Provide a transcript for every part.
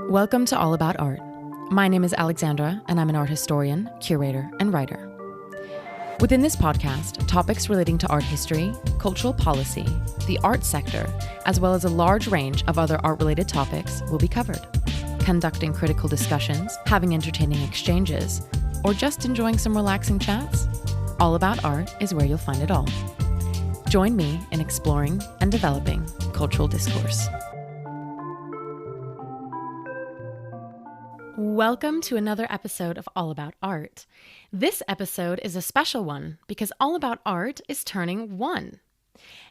Welcome to All About Art. My name is Alexandra, and I'm an art historian, curator, and writer. Within this podcast, topics relating to art history, cultural policy, the art sector, as well as a large range of other art-related topics will be covered. Conducting critical discussions, having entertaining exchanges, or just enjoying some relaxing chats, All About Art is where you'll find it all. Join me in exploring and developing cultural discourse. Welcome to another episode of All About Art. This episode is a special one because All About Art is turning 1.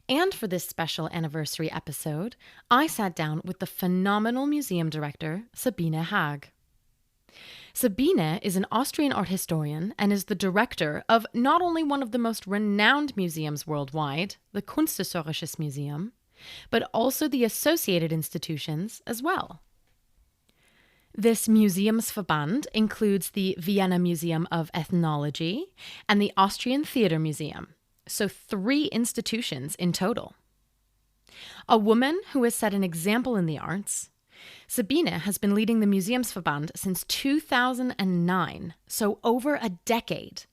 And for this special anniversary episode, I sat down with the phenomenal museum director, Sabine Haag. Sabine is an Austrian art historian and is the director of not only one of the most renowned museums worldwide, the Kunsthistorisches Museum, but also the associated institutions as well. This Museumsverband includes the Vienna Museum of Ethnology and the Austrian Theater Museum, so 3 institutions in total. A woman who has set an example in the arts, Sabine has been leading the Museumsverband since 2009, so over a decade.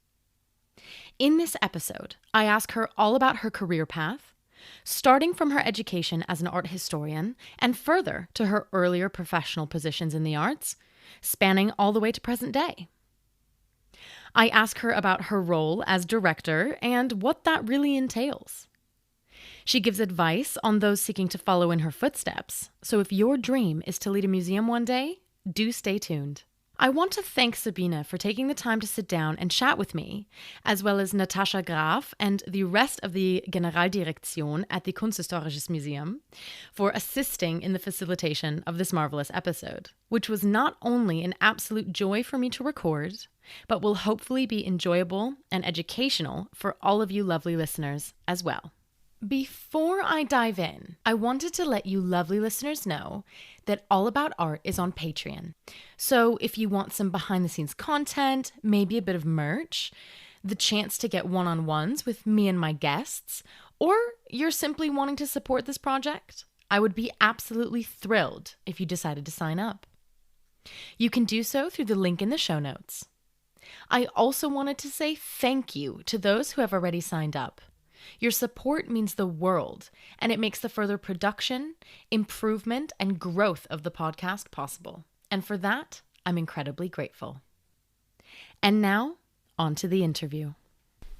In this episode, I ask her all about her career path, starting from her education as an art historian and further to her earlier professional positions in the arts, spanning all the way to present day. I ask her about her role as director and what that really entails. She gives advice on those seeking to follow in her footsteps, so if your dream is to lead a museum one day, do stay tuned. I want to thank Sabine for taking the time to sit down and chat with me, as well as Natascha Graf and the rest of the Generaldirektion at the Kunsthistorisches Museum for assisting in the facilitation of this marvelous episode, which was not only an absolute joy for me to record, but will hopefully be enjoyable and educational for all of you lovely listeners as well. Before I dive in, I wanted to let you lovely listeners know that All About Art is on Patreon. So if you want some behind-the-scenes content, maybe a bit of merch, the chance to get one-on-ones with me and my guests, or you're simply wanting to support this project, I would be absolutely thrilled if you decided to sign up. You can do so through the link in the show notes. I also wanted to say thank you to those who have already signed up. Your support means the world, and it makes the further production, improvement, and growth of the podcast possible. And for that, I'm incredibly grateful. And now, on to the interview.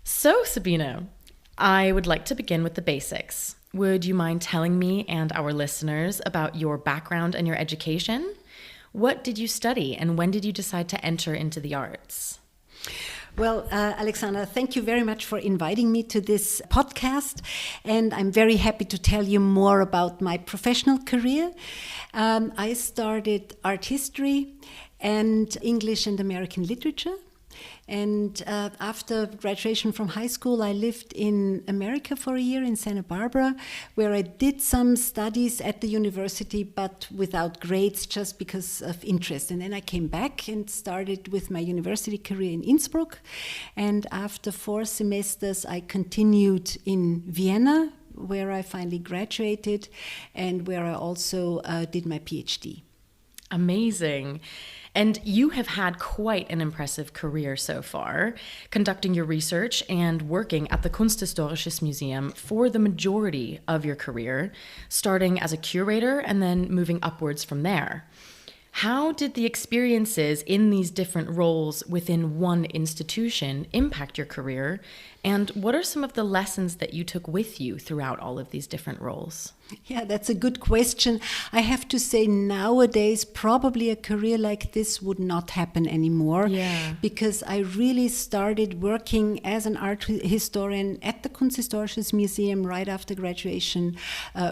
So, Sabine, I would like to begin with the basics. Would you mind telling me and our listeners about your background and your education? What did you study, and when did you decide to enter into the arts? Well, Alexandra, thank you very much for inviting me to this podcast, and I'm very happy to tell you more about my professional career. I started art history and English and American literature, and after graduation from high school, I lived in America for a year in Santa Barbara, where I did some studies at the university, but without grades, just because of interest. And then I came back and started with my university career in Innsbruck. And after 4 semesters, I continued in Vienna, where I finally graduated and where I also did my PhD. Amazing. And you have had quite an impressive career so far, conducting your research and working at the Kunsthistorisches Museum for the majority of your career, starting as a curator and then moving upwards from there. How did the experiences in these different roles within one institution impact your career? And what are some of the lessons that you took with you throughout all of these different roles? Yeah, that's a good question. I have to say nowadays, probably a career like this would not happen anymore. Yeah. Because I really started working as an art historian at the Kunsthistorisches Museum right after graduation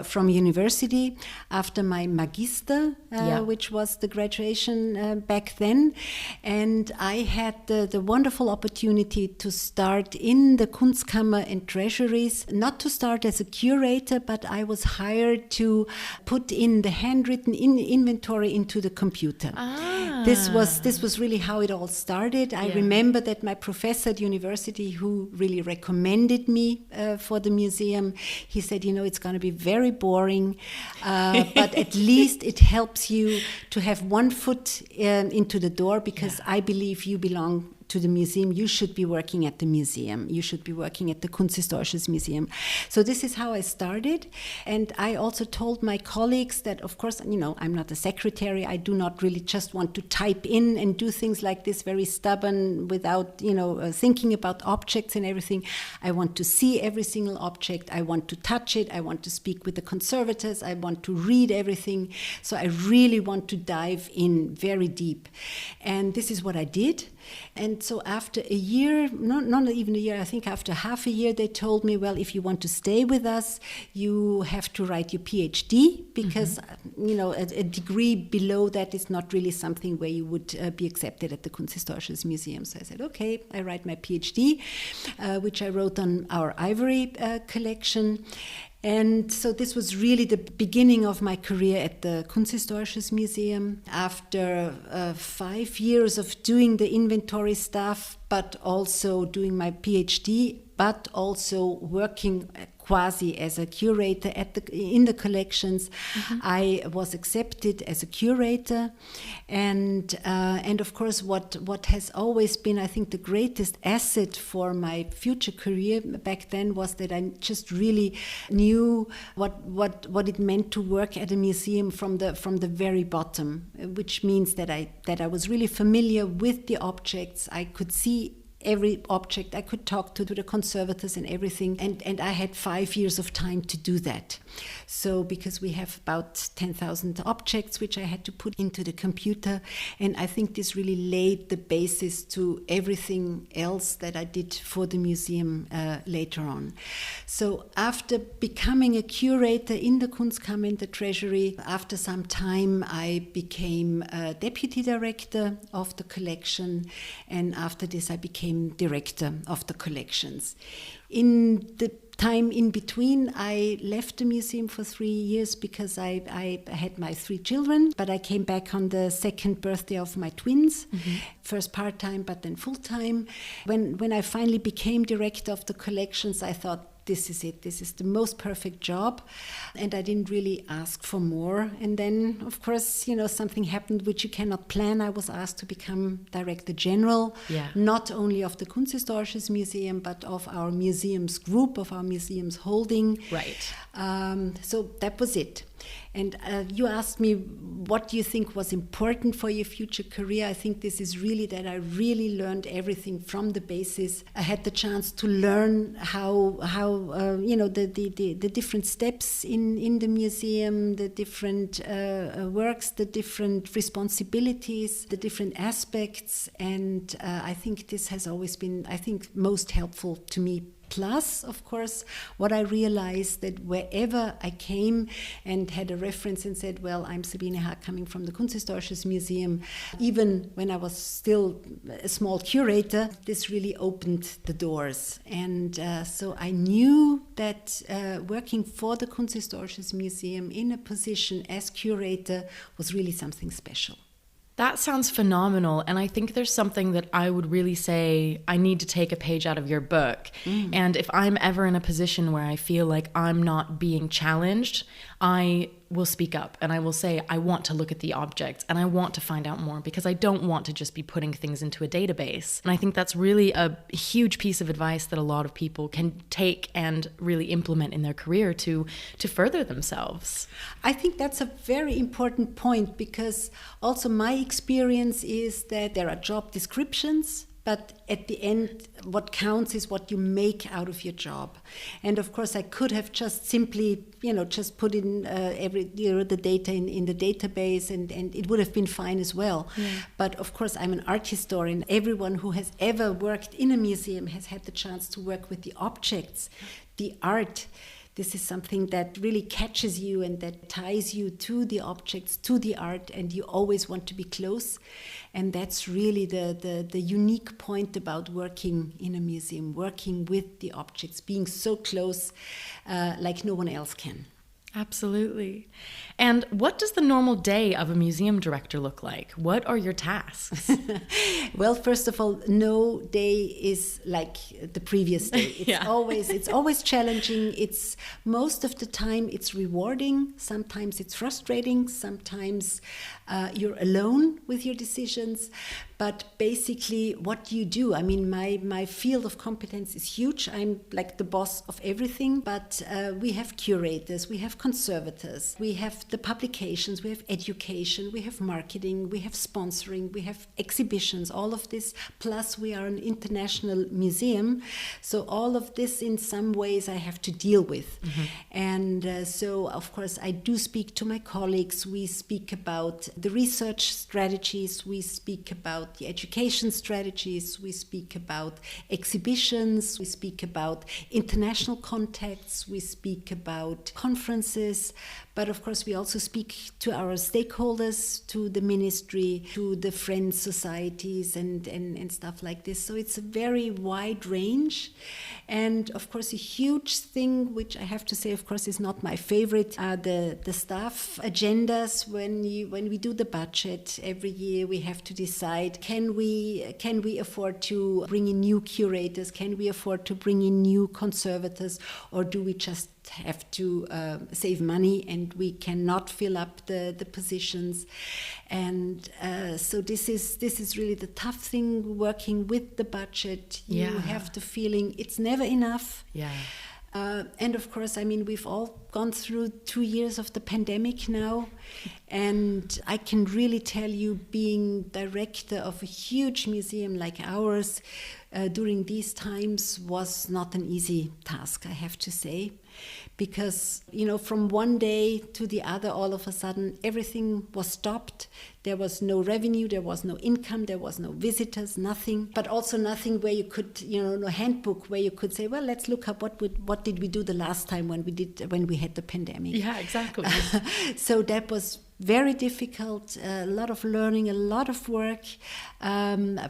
from university, after my Magister, which was the graduation back then. And I had the wonderful opportunity to start in the Kunstkammer and treasuries, not to start as a curator, but I was hired to put in the handwritten inventory into the computer. this was really how it all started. I remember that my professor at university, who really recommended me for the museum, he said, it's going to be very boring, but at least it helps you to have one foot into the door, because I believe you belong to the museum. You should be working at the museum. You should be working at the Kunsthistorisches Museum. So this is how I started. And I also told my colleagues that, of course, I'm not a secretary. I do not really just want to type in and do things like this, very stubborn, without, thinking about objects and everything. I want to see every single object. I want to touch it. I want to speak with the conservators. I want to read everything. So I really want to dive in very deep. And this is what I did. And so after a year, not even a year, I think after half a year, they told me, well, if you want to stay with us, you have to write your PhD, because, a degree below that is not really something where you would be accepted at the Kunsthistorisches Museum. So I said, okay, I write my PhD, which I wrote on our ivory collection. And so this was really the beginning of my career at the Kunsthistorisches Museum. After 5 years of doing the inventory stuff, but also doing my PhD, but also working quasi as a curator in the collections, I was accepted as a curator, and of course, what has always been, I think, the greatest asset for my future career back then was that I just really knew what it meant to work at a museum from the very bottom, which means that I was really familiar with the objects. I could see every object. I could talk to the conservators and everything. And I had 5 years of time to do that. So because we have about 10,000 objects, which I had to put into the computer. And I think this really laid the basis to everything else that I did for the museum later on. So after becoming a curator in the Kunstkammer, in the Treasury, after some time, I became a deputy director of the collection. And after this, I became director of the collections. In the time in between, I left the museum for 3 years because I had my 3 children, but I came back on the second birthday of my twins, first part-time, but then full-time. When I finally became director of the collections, I thought, this is it. This is the most perfect job. And I didn't really ask for more. And then, of course, something happened which you cannot plan. I was asked to become Director General, not only of the Kunsthistorisches Museum, but of our museums group, of our museums holding. Right. So that was it. And you asked me, what do you think was important for your future career? I think this is really that I really learned everything from the basis. I had the chance to learn how the different steps in the museum, the different works, the different responsibilities, the different aspects. And I think this has always been, most helpful to me. Plus, of course, what I realized that wherever I came and had a reference and said, well, I'm Sabine Haag coming from the Kunsthistorisches Museum, even when I was still a small curator, this really opened the doors. And so I knew that working for the Kunsthistorisches Museum in a position as curator was really something special. That sounds phenomenal. And I think there's something that I would really say, I need to take a page out of your book. And if I'm ever in a position where I feel like I'm not being challenged, I will speak up and I will say, I want to look at the objects and I want to find out more, because I don't want to just be putting things into a database. And I think that's really a huge piece of advice that a lot of people can take and really implement in their career to further themselves. I think that's a very important point, because also my experience is that there are job descriptions, but at the end, what counts is what you make out of your job. And of course, I could have just simply, just put in the data in the database, and it would have been fine as well. But of course, I'm an art historian. Everyone who has ever worked in a museum has had the chance to work with the objects, the art. This is something that really catches you and that ties you to the objects, to the art, and you always want to be close. And that's really the unique point about working in a museum, working with the objects, being so close like no one else can. Absolutely. And what does the normal day of a museum director look like? What are your tasks? Well, first of all, no day is like the previous day. It's Yeah. always challenging. It's most of the time it's rewarding. Sometimes it's frustrating. Sometimes you're alone with your decisions. But basically, what do you do? I mean, my field of competence is huge. I'm like the boss of everything. But we have curators, we have conservators, we have the publications, we have education, we have marketing, we have sponsoring, we have exhibitions, all of this. Plus, we are an international museum. So all of this, in some ways, I have to deal with. Mm-hmm. And so, of course, I do speak to my colleagues. We speak about the research strategies. We speak about the education strategies, we speak about exhibitions, we speak about international contacts, we speak about conferences, but of course we also speak to our stakeholders, to the ministry, to the friend societies and stuff like this. So it's a very wide range. And of course a huge thing, which I have to say of course is not my favorite, are the staff agendas. When we do the budget every year, we have to decide, can we afford to bring in new curators? Can we afford to bring in new conservators? Or do we just have to save money and we cannot fill up the positions? And so this is really the tough thing, working with the budget. You have the feeling it's never enough. Yeah. And of course, I mean, we've all gone through 2 years of the pandemic now. And I can really tell you, being director of a huge museum like ours during these times was not an easy task, I have to say. Because, you know, from one day to the other, all of a sudden, everything was stopped. There was no revenue, there was no income, there was no visitors, nothing. But also nothing where you could, you know, no handbook where you could say, well, let's look up what did we do the last time when we had the pandemic. Yeah, exactly. So that was very difficult, a lot of learning, a lot of work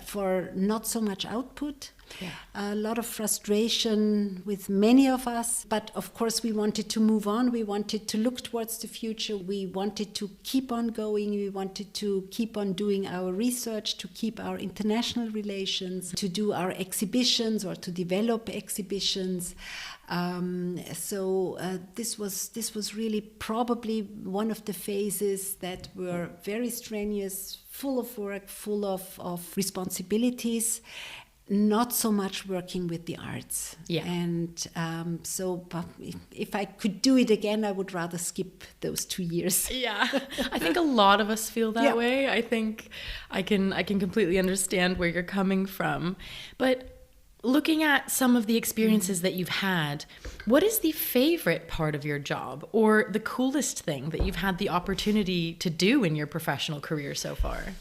for not so much output. Yeah. A lot of frustration with many of us, but of course we wanted to move on. We wanted to look towards the future. We wanted to keep on going. We wanted to keep on doing our research, to keep our international relations, to do our exhibitions or to develop exhibitions. So this was really probably one of the phases that were very strenuous, full of work, full of responsibilities. Not so much working with the arts. Yeah. And so if I could do it again, I would rather skip those 2 years. Yeah. I think a lot of us feel that way. I think I can completely understand where you're coming from. But looking at some of the experiences that you've had, what is the favorite part of your job or the coolest thing that you've had the opportunity to do in your professional career so far?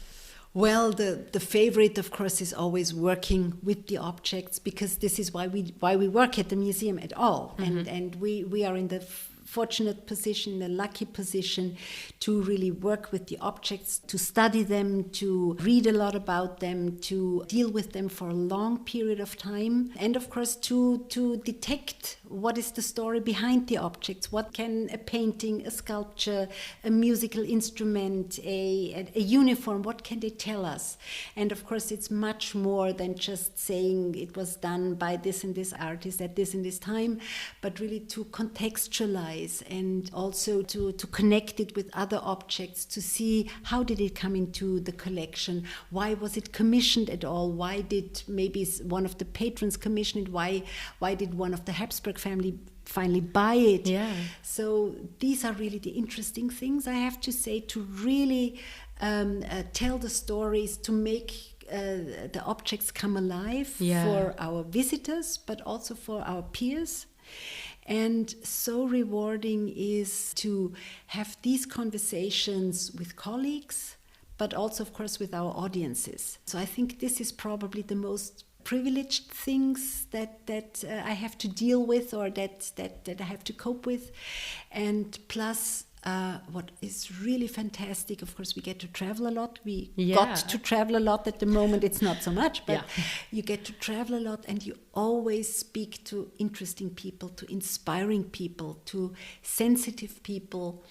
Well, the favorite, of course, is always working with the objects, because this is why we work at the museum at all. Mm-hmm. And we are in the fortunate position, the lucky position to really work with the objects, to study them, to read a lot about them, to deal with them for a long period of time. And of course, to detect what is the story behind the objects. What can a painting, a sculpture, a musical instrument, a uniform, what can they tell us? And of course, it's much more than just saying it was done by this and this artist at this and this time, but really to contextualize and also to connect it with other objects, to see how did it come into the collection, why was it commissioned at all, why did maybe one of the patrons commission it, why did one of the Habsburg family finally buy it. Yeah. So these are really the interesting things, I have to say, to really tell the stories, to make the objects come alive for our visitors, but also for our peers. And so rewarding is to have these conversations with colleagues, but also, of course, with our audiences. So I think this is probably the most privileged things that I have to deal with, or that I have to cope with. And plus, what is really fantastic, of course, we get to travel a lot. We Yeah. got to travel a lot. At the moment, it's not so much, but Yeah. you get to travel a lot, and you always speak to interesting people, to inspiring people, to sensitive people.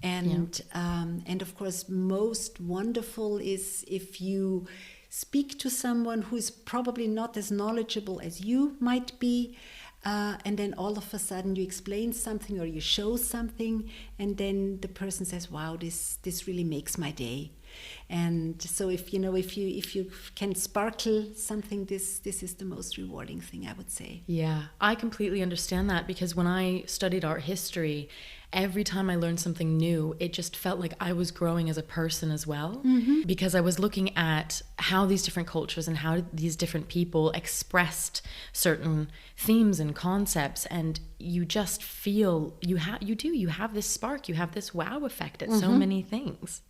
And of course, most wonderful is if you speak to someone who is probably not as knowledgeable as you might be, and then all of a sudden you explain something or you show something, and then the person says, "Wow, this really makes my day." And so if you can sparkle something, this is the most rewarding thing, I would say. Yeah, I completely understand that, because when I studied art history, every time I learned something new, it just felt like I was growing as a person as well, because I was looking at how these different cultures and how these different people expressed certain themes and concepts, and you just feel you have this spark, you have this wow effect at so many things.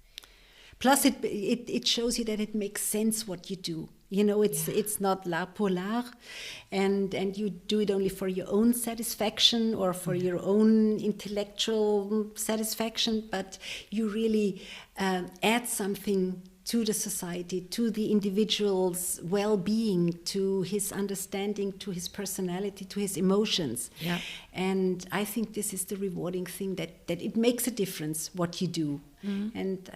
Plus, it shows you that it makes sense what you do. It's not l'art pour l'art, and you do it only for your own satisfaction or for your own intellectual satisfaction, but you really add something to the society, to the individual's well-being, to his understanding, to his personality, to his emotions. Yeah. And I think this is the rewarding thing, that it makes a difference what you do. And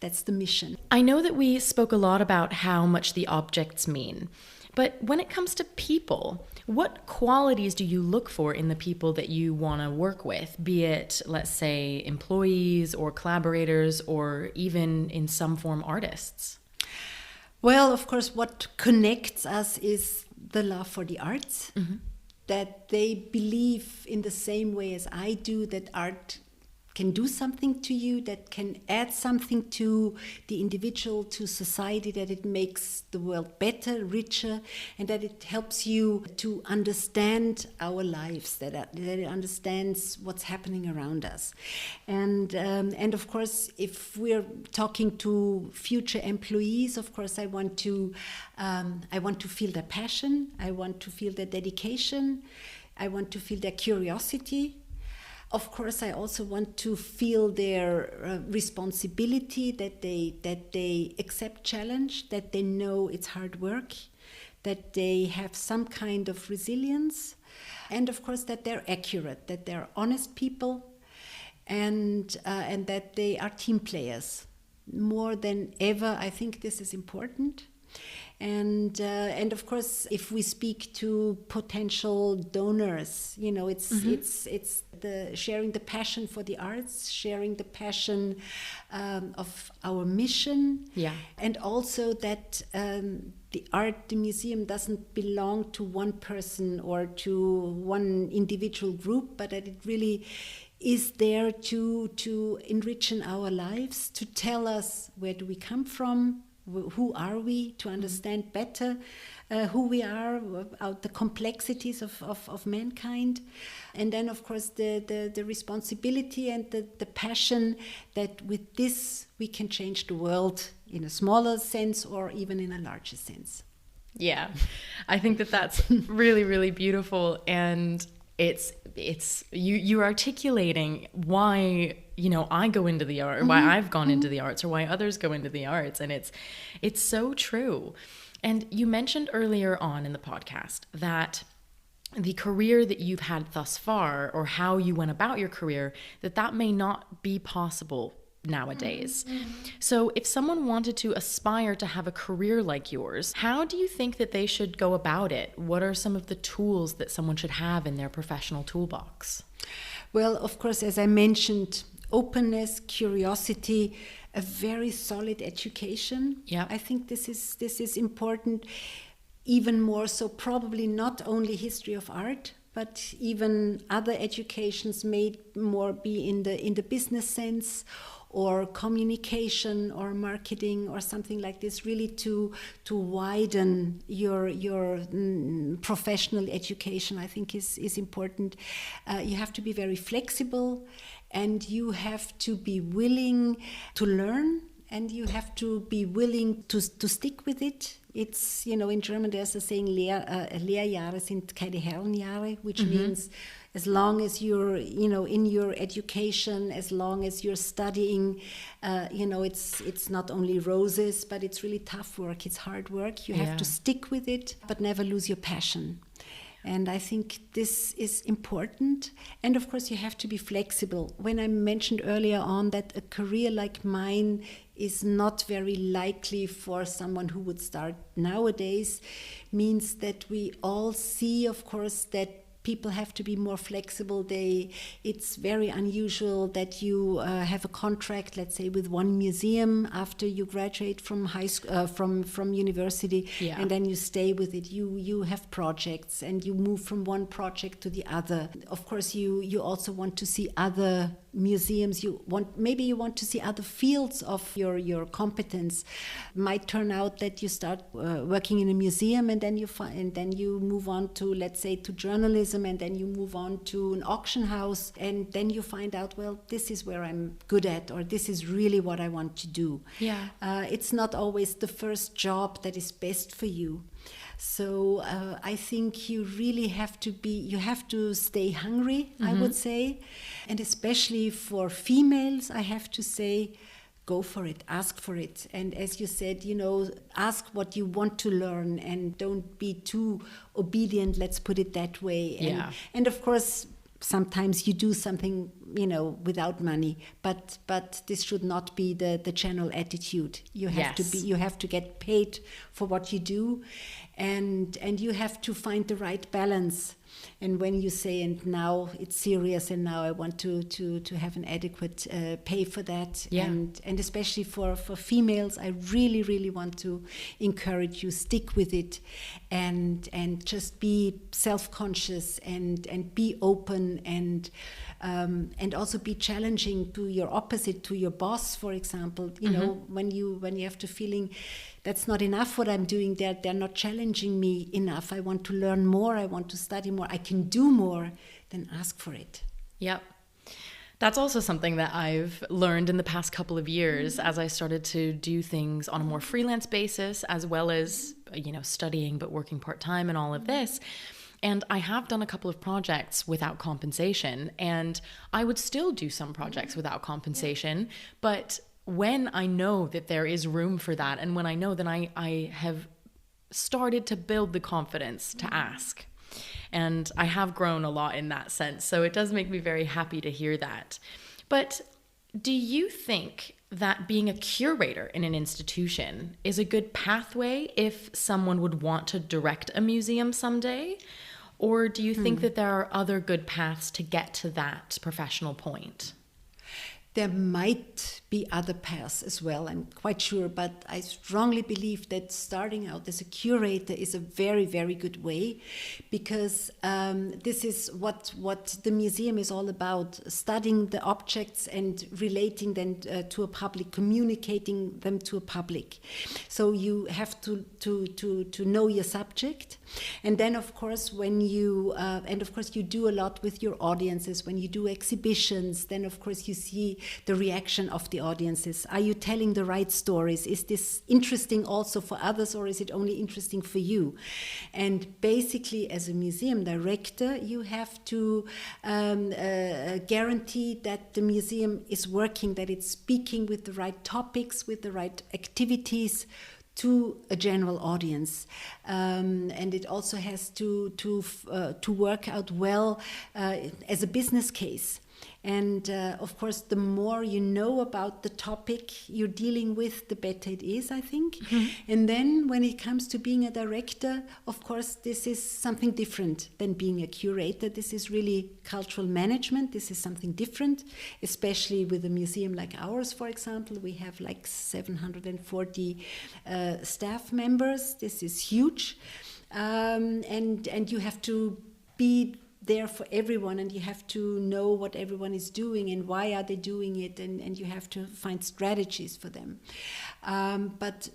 that's the mission. I know that we spoke a lot about how much the objects mean, but when it comes to people, what qualities do you look for in the people that you want to work with, be it, let's say, employees or collaborators or even in some form artists? Well, of course, what connects us is the love for the arts, that they believe in the same way as I do that art can do something to you, that can add something to the individual, to society, that it makes the world better, richer, and that it helps you to understand our lives, that it understands what's happening around us. And of course, if we're talking to future employees, of course, I want to feel their passion, I want to feel their dedication, I want to feel their curiosity. Of course, I also want to feel their responsibility, that they accept challenge, that they know it's hard work, that they have some kind of resilience, and of course that they're accurate, that they're honest people, and that they are team players. More than ever, I think this is important. And of course, if we speak to potential donors, it's the sharing the passion for the arts, sharing the passion of our mission, and also that the museum doesn't belong to one person or to one individual group, but that it really is there to enrich in our lives, to tell us where do we come from, who are we, to understand better who we are, the complexities of mankind, and then of course the responsibility and the passion that with this we can change the world in a smaller sense or even in a larger sense. Yeah, I think that's really, really beautiful, and it's you articulating why I go into the art, or why I've gone into the arts, or why others go into the arts, and it's so true. And you mentioned earlier on in the podcast that the career that you've had thus far, or how you went about your career, that may not be possible nowadays. So if someone wanted to aspire to have a career like yours, how do you think that they should go about it? What are some of the tools that someone should have in their professional toolbox? Well, of course, as I mentioned, openness, curiosity, a very solid education. Yeah, I think this is important. Even more so, probably not only history of art, but even other educations may more be in the business sense, or communication or marketing or something like this, really to widen your professional education, I think is important. You have to be very flexible, and you have to be willing to learn and you have to be willing to stick with it. It's, in German there's a saying, Lehrjahre sind keine Herrenjahre, which means as long as you're, in your education, as long as you're studying, it's not only roses, but it's really tough work. It's hard work. You have to stick with it, but never lose your passion. And I think this is important. And of course, you have to be flexible. When I mentioned earlier on that a career like mine is not very likely for someone who would start nowadays, means that we all see, of course, that people have to be more flexible. It's very unusual that you have a contract, let's say, with one museum after you graduate from high school, from university, and then you stay with it. You have projects, and you move from one project to the other. Of course, you also want to see other museums. Maybe you want to see other fields of your competence. Might turn out that you start working in a museum, and then you move on to, let's say, to journalism, and then you move on to an auction house, and then you find out, well, this is where I'm good at, or this is really what I want to do. It's not always the first job that is best for you. So I think you really have to stay hungry, I would say. And especially for females, I have to say, go for it, ask for it. And as you said, ask what you want to learn, and don't be too obedient, let's put it that way. And of course, sometimes you do something, without money, but this should not be the general attitude. You have to get paid for what you do, and you have to find the right balance. And when you say, and now it's serious, and now I want to have an adequate pay for that, and especially for females, I really, really want to encourage you, stick with it, and just be self-conscious, and be open, and also be challenging to your opposite, to your boss, for example. When you have the feeling that's not enough what I'm doing, they're not challenging me enough, I want to learn more, I want to study more, I can do more, then ask for it. Yep. That's also something that I've learned in the past couple of years as I started to do things on a more freelance basis, as well as, studying but working part-time and all of this. And I have done a couple of projects without compensation, and I would still do some projects without compensation, but when I know that there is room for that, and when I know that I have started to build the confidence to ask, and I have grown a lot in that sense, so it does make me very happy to hear that. But do you think that being a curator in an institution is a good pathway if someone would want to direct a museum someday? Or do you think that there are other good paths to get to that professional point? There might be other paths as well, I'm quite sure, but I strongly believe that starting out as a curator is a very, very good way, because this is what the museum is all about, studying the objects and relating them to a public, communicating them to a public. So you have to know your subject, and then of course when you do a lot with your audiences. When you do exhibitions, then of course you see the reaction of the audiences. Are you telling the right stories? Is this interesting also for others, or is it only interesting for you? And basically, as a museum director, you have to guarantee that the museum is working, that it's speaking with the right topics, with the right activities to a general audience, and it also has to work out well as a business case. And of course, the more you know about the topic you're dealing with, the better it is, I think. Mm-hmm. And then when it comes to being a director, of course, this is something different than being a curator. This is really cultural management. This is something different, especially with a museum like ours, for example. We have like 740 staff members. This is huge. And you have to be there for everyone, and you have to know what everyone is doing and why are they doing it, and you have to find strategies for them. But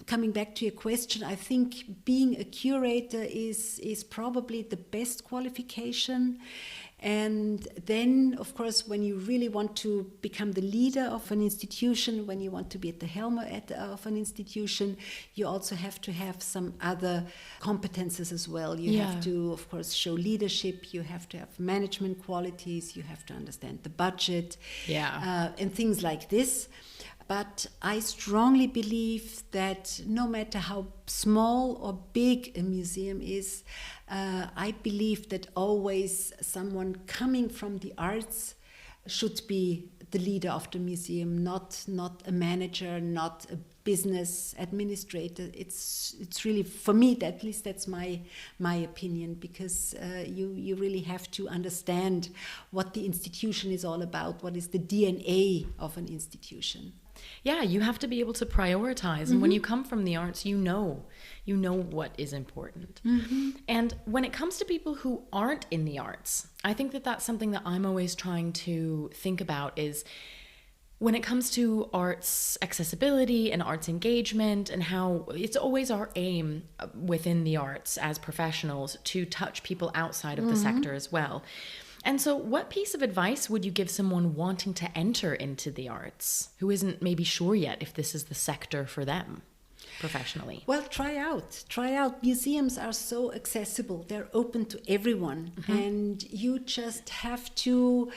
coming back to your question, I think being a curator is probably the best qualification, And then, of course, when you really want to become the leader of an institution, when you want to be at the helm of an institution, you also have to have some other competences as well. You have to, of course, show leadership, you have to have management qualities, you have to understand the budget, and things like this. But I strongly believe that no matter how small or big a museum is, I believe that always someone coming from the arts should be the leader of the museum, not a manager, not a business administrator. It's really, for me, at least that's my opinion, because you really have to understand what the institution is all about, what is the DNA of an institution. Yeah, you have to be able to prioritize. And when you come from the arts, you know what is important. And when it comes to people who aren't in the arts, I think that that's something that I'm always trying to think about is when it comes to arts accessibility and arts engagement, and how it's always our aim within the arts as professionals to touch people outside of the sector as well. And so what piece of advice would you give someone wanting to enter into the arts who isn't maybe sure yet if this is the sector for them professionally? Well, try out. Museums are so accessible. They're open to everyone. And you just have to,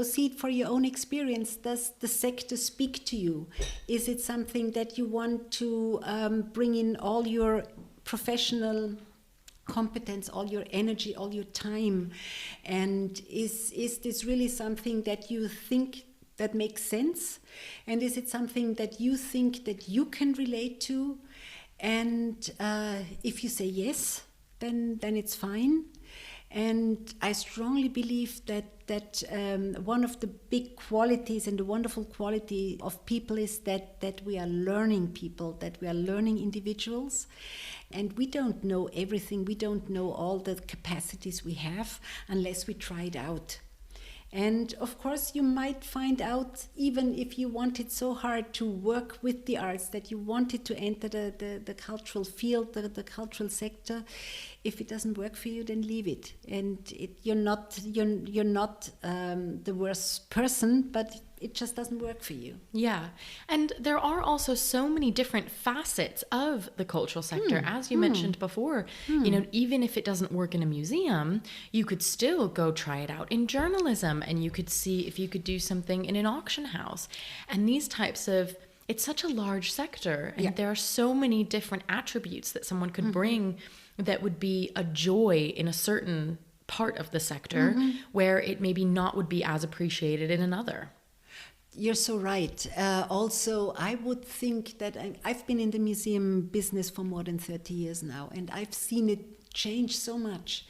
see it for your own experience. Does the sector speak to you? Is it something that you want to bring in all your professional competence, all your energy, all your time? And is this really something that you think that makes sense? And is it something that you think that you can relate to? And if you say yes, then it's fine. And I strongly believe that one of the big qualities and the wonderful quality of people is that we are learning people, that we are learning individuals. And we don't know everything, we don't know all the capacities we have unless we try it out. And of course, you might find out, even if you wanted so hard to work with the arts, that you wanted to enter the cultural field, the cultural sector, if it doesn't work for you, then leave it. And you're not the worst person, but it just doesn't work for you. Yeah. And there are also so many different facets of the cultural sector. As you mentioned before, even if it doesn't work in a museum, you could still go try it out in journalism, and you could see if you could do something in an auction house. And these types of, it's such a large sector, and there are so many different attributes that someone could bring that would be a joy in a certain part of the sector where it maybe not would be as appreciated in another. You're so right. Also, I would think that I've been in the museum business for more than 30 years now, and I've seen it change so much.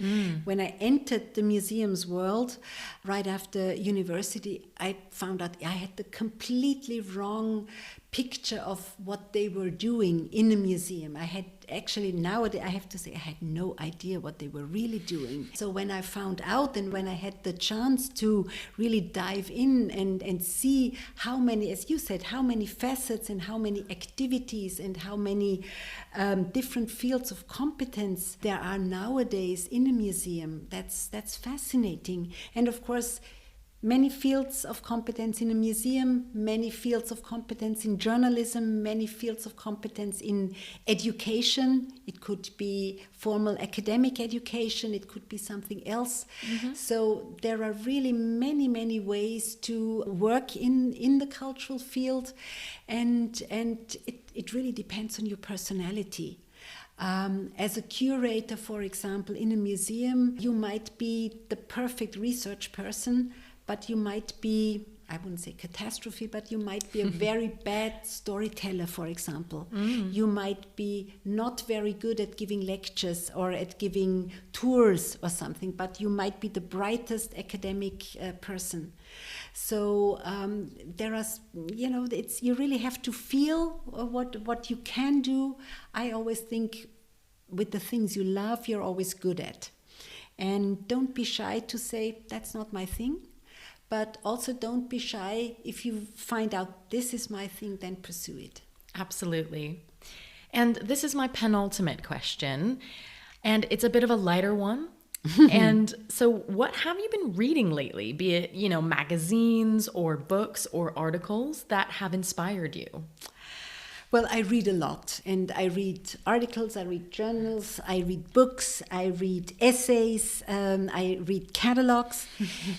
When I entered the museums world right after university, I found out I had the completely wrong picture of what they were doing in a museum. I had actually, nowadays, I have to say, I had no idea what they were really doing. So when I found out, and when I had the chance to really dive in and see how many, as you said, how many facets and how many activities and how many different fields of competence there are nowadays in a museum, that's fascinating. And of course, many fields of competence in a museum, many fields of competence in journalism, many fields of competence in education. It could be formal academic education, it could be something else. So there are really many, many ways to work in the cultural field, and it really depends on your personality. As a curator, for example, in a museum, you might be the perfect research person, but you might be, I wouldn't say catastrophe, but you might be a very bad storyteller, for example. You might be not very good at giving lectures or at giving tours or something, but you might be the brightest academic person. So there are, you really have to feel what you can do. I always think with the things you love, you're always good at. And don't be shy to say, that's not my thing. But also don't be shy. If you find out this is my thing, then pursue it. Absolutely. And this is my penultimate question. And it's a bit of a lighter one. And so what have you been reading lately, be it, magazines or books or articles that have inspired you? Well, I read a lot, and I read articles, I read journals, I read books, I read essays, I read catalogs.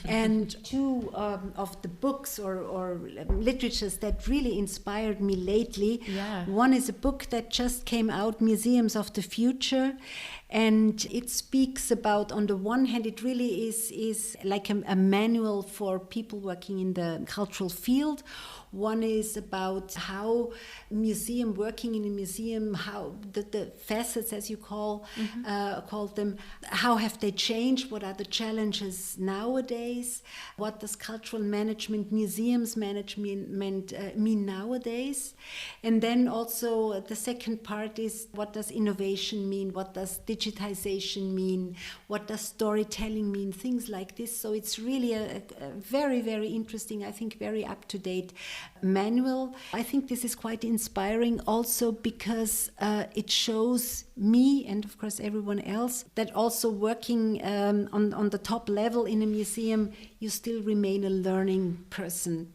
And two of the books or literatures that really inspired me lately, one is a book that just came out, Museums of the Future. And it speaks about, on the one hand, it really is like a manual for people working in the cultural field. One is about how working in a museum, how the facets, as you call them, how have they changed? What are the challenges nowadays? What does cultural management, museums management mean nowadays? And then also the second part is, what does innovation mean? What does digitization mean? What does storytelling mean? Things like this. So it's really a very, very interesting, I think very up-to-date manual. I think this is quite inspiring also because it shows me, and of course everyone else, that also working on the top level in a museum, you still remain a learning person.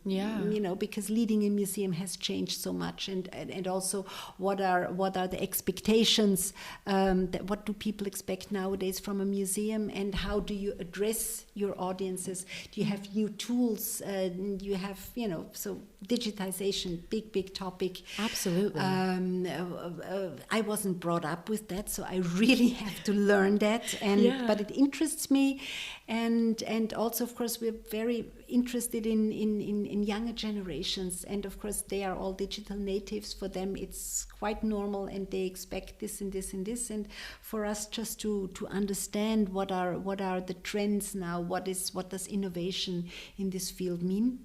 Because leading a museum has changed so much, and also what are the expectations, what do people expect nowadays from a museum, and how do you address your audiences? Do you have new tools? You have, so digitization, big topic. Absolutely. I wasn't brought up with that, so I really have to learn that. But it interests me, and also, of course, we're very interested in younger generations, and of course they are all digital natives. For them it's quite normal, and they expect this and this and this, and for us just to understand what are the trends now, what does innovation in this field mean.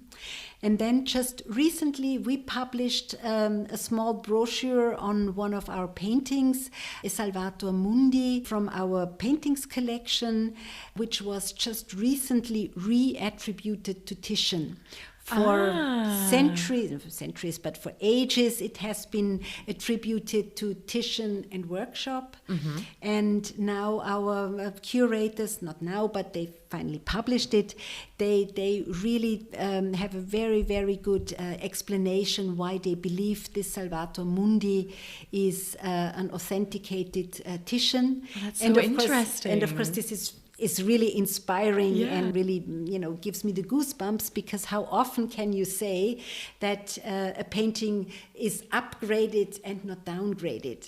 And then just recently we published a small brochure on one of our paintings, a Salvator Mundi, from our paintings collection, which was just recently re-attributed to Titian. For centuries, but for ages, it has been attributed to Titian and workshop. And now our curators, not now, but they finally published it, they really have a very, very good explanation why they believe this Salvator Mundi is an authenticated Titian. Oh, that's so interesting. And of course, this is really inspiring and really, gives me the goosebumps, because how often can you say that a painting is upgraded and not downgraded?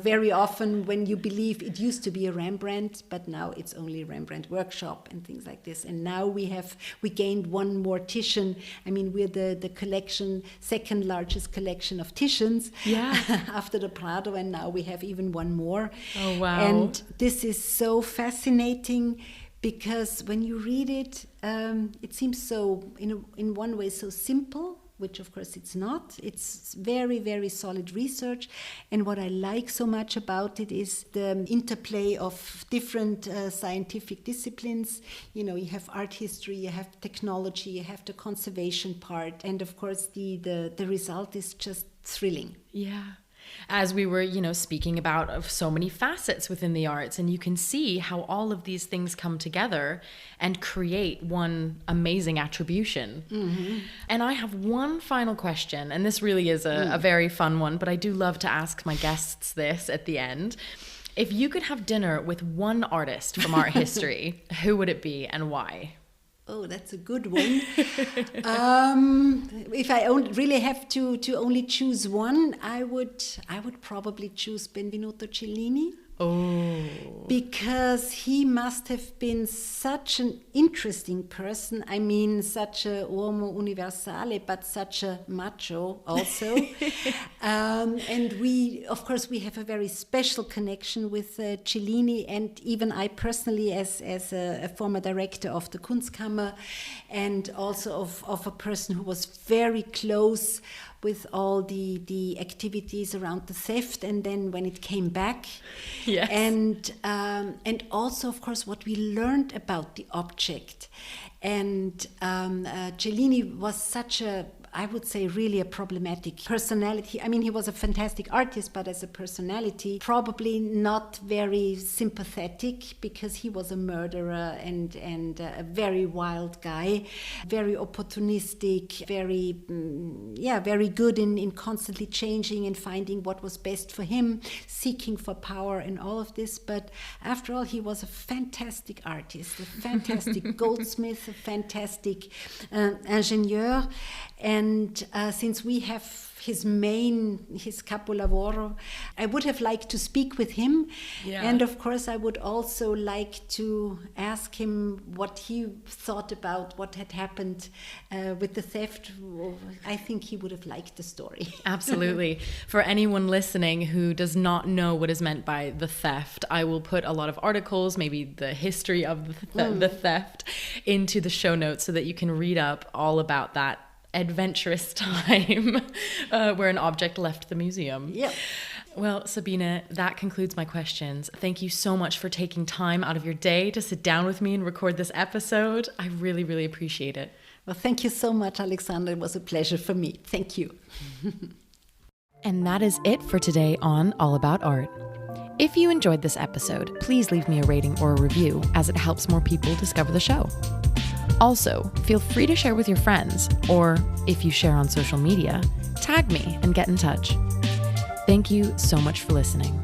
Very often when you believe it used to be a Rembrandt, but now it's only a Rembrandt workshop and things like this. And now we gained one more Titian. I mean, we're the collection, second largest collection of Titians after the Prado, and now we have even one more. Oh, wow. And this is so fascinating, because when you read it, it seems so, in one way, so simple, which of course it's not. It's very, very solid research. And what I like so much about it is the interplay of different scientific disciplines. You have art history, you have technology, you have the conservation part. And of course, the result is just thrilling. Yeah. As we were, speaking about of so many facets within the arts, and you can see how all of these things come together and create one amazing attribution. And I have one final question, and this really is a very fun one, but I do love to ask my guests this at the end. If you could have dinner with one artist from art history, who would it be and why? Oh, that's a good one. If I really have to only choose one, I would probably choose Benvenuto Cellini. Oh. Because he must have been such an interesting person. I mean, such a uomo universale, but such a macho also. And we have a very special connection with Cellini, and even I personally, as a former director of the Kunstkammer, and also of a person who was very close with all the activities around the theft, and then when it came back. Yes. And also, of course, what we learned about the object. And Cellini was such a I would say, really a problematic personality. I mean, he was a fantastic artist, but as a personality, probably not very sympathetic, because he was a murderer and a very wild guy, very opportunistic, very good in constantly changing and finding what was best for him, seeking for power and all of this. But after all, he was a fantastic artist, a fantastic goldsmith, a fantastic ingenieur. And since we have his capolavoro, I would have liked to speak with him. Yeah. And of course, I would also like to ask him what he thought about what had happened with the theft. I think he would have liked the story. Absolutely. For anyone listening who does not know what is meant by the theft, I will put a lot of articles, maybe the history of the theft, into the show notes so that you can read up all about that adventurous time where an object left the museum. Yep. Well, Sabine, that concludes my questions. Thank you so much for taking time out of your day to sit down with me and record this episode. I really, really appreciate it. Well, thank you so much, Alexandra. It was a pleasure for me. Thank you. And that is it for today on All About Art. If you enjoyed this episode, please leave me a rating or a review, as it helps more people discover the show. Also, feel free to share with your friends, or if you share on social media, tag me and get in touch. Thank you so much for listening.